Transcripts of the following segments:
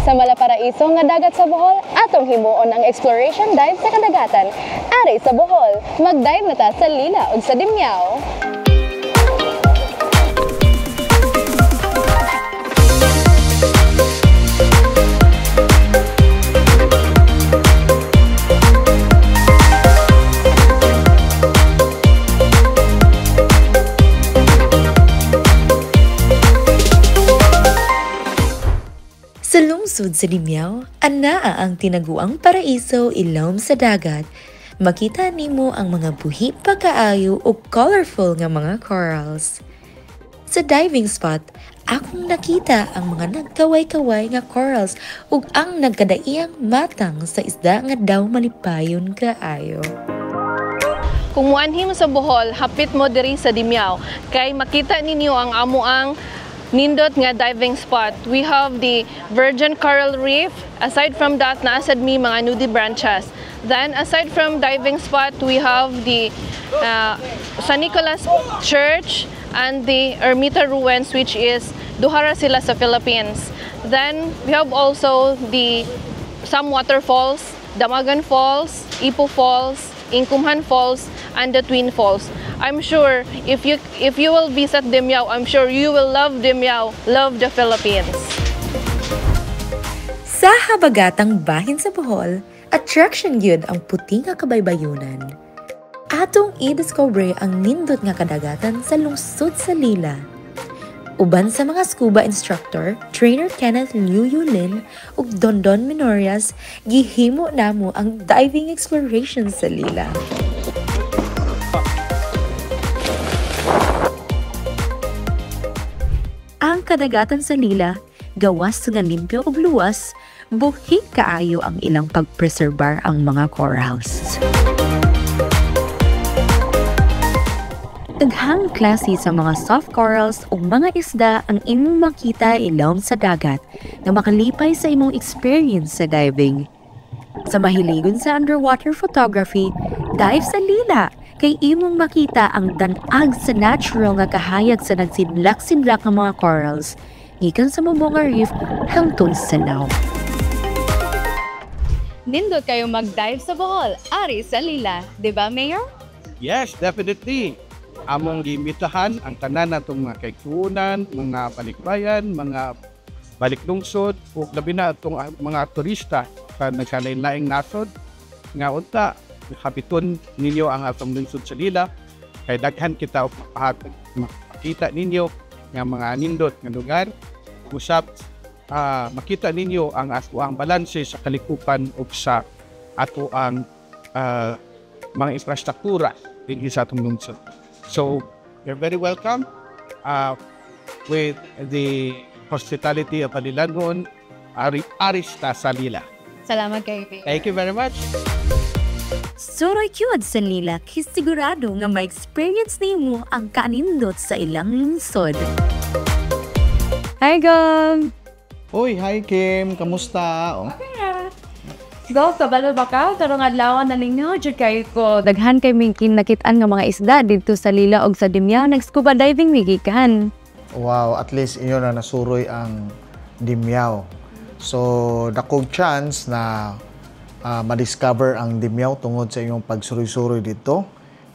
Sa Malaparaiso nga dagat sa Bohol, atong himuon ang exploration dive sa kadagatan. Ari sa Bohol, mag-dive na ta sa Lila ug sa Dimyao. Sa lungsod sa Dimyao, anaa ang tinaguang paraiso ilawom sa dagat. Makita nimo ang mga buhi pagkaayo o colorful nga mga corals. Sa diving spot, akong nakita ang mga nagkaway-kaway nga corals ug ang nagkadaiyang matang sa isda nga daw malipayon kaayo. Kung muanhi mo sa Bohol, hapit mo diri sa Dimyao, kay makita ninyo ang amuang nindot nga diving spot. We have the Virgin Coral Reef. Aside from that, naasad mi mga nudibranchs. Then, aside from diving spot, we have the San Nicolas Church and the Ermita Ruins, which is duha ra sila sa Philippines. Then, we have also some waterfalls, Damagan Falls, Ipo Falls, Inkumhan Falls, and the Twin Falls. I'm sure if you will visit Dimyao, I'm sure you will love Dimyao, love the Philippines. Sa habagatang bahin sa Bohol, attraction gyud ang puti nga kabaybayunan. Atong i-discover ang nindot nga kadagatan sa lungsod sa Lila. Uban sa mga scuba instructor, trainer Kenneth Liu Yulin ug Dondon Minorias, gihimo namo ang diving exploration sa Lila. Ang kadagatan sa Lila, gawas nga limpyo ug luwas, buhi kaayo ang ilang pagpreserbar ang mga corals. Daghang klase sa mga soft corals ug mga isda ang imong makita ilawom sa dagat nga makalipay sa imong experience sa diving. Sa mahiligon sa underwater photography, dive sa Lila kay imong makita ang danag sa natural nga kahayag sa nagsidlak-sidlak nga mga corals gikan sa Momonga Reef hangtod sa Lao. Nindot kayo mag-dive sa Bohol, ari sa Lila, di ba, Mayor? Yes, definitely. Among giimbitahan ang tanan natong mga kaigsuonan, mga balikbayan, mga baliklungsod, ug labi na itong mga turista sa nagkalain-laing nasod nga unta hapiton ninyo ang atong lungsod sa Lila kay daghan kita makita ninyo nga mga nindot nga lugar usap makita ninyo ang ang balanse sa kalikupan ug sa ato ang mga infrastruktura dinhi sa atong lungsod. So you're very welcome with the hospitality of Alilangon Arista sa Lila. Salamat kayo, Mayor. Thank you very much. Suroy kyud sa Lila kay sigurado nga ma-experience nimo ang kanindot sa ilang lungsod. Hi, Gom! Uy, hi Kim, kamusta? Go, kabalo ba ka? Tarong adlaw na ninyo, jud kay ko daghan kay ming kinakitaan nga mga isda dito sa Lila og sa Dimyao, nag-scuba diving migikan. Wow, at least inyo na nasuroy ang Dimyao. So, dakog chance na ma-discover ang Dimyao tungod sa inyong pagsuroy-suroy dito.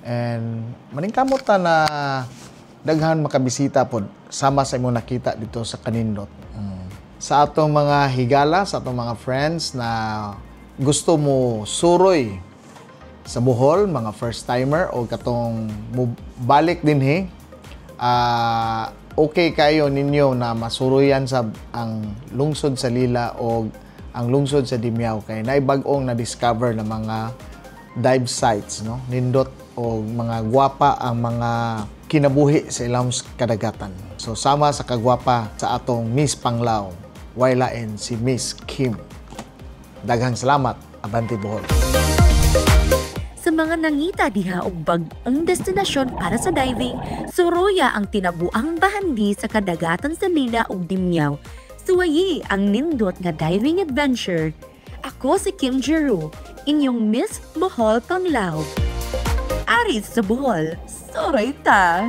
And maningkamot ta na daghan makabisita pod sama sa imong nakita dito sa kanindot. Sa atong mga higala, sa atong mga friends na gusto mo suroy sa Bohol, mga first timer o katong balik dinhi, okay kayo ninyo na masuroyan sa ang lungsod sa Lila o ang lungsod sa Dimyao kay naibag-ong na-discover na mga dive sites, no? Nindot o mga gwapa ang mga kinabuhi sa ilang kadagatan. So sama sa kagwapa sa atong Miss Panglao, waylain si Miss Kim. Daghang salamat, Abante Bohol. Sa mga nangita diha og bag-ong destinasyon para sa diving, suroya ang tinabuang bahandi sa kadagatan sa Lila ug Dimyao. Suwayi ang nindot nga diving adventure. Ako si Kim Jeru, inyong Miss Bohol Panglao. Ari sa Bohol, suroy ta!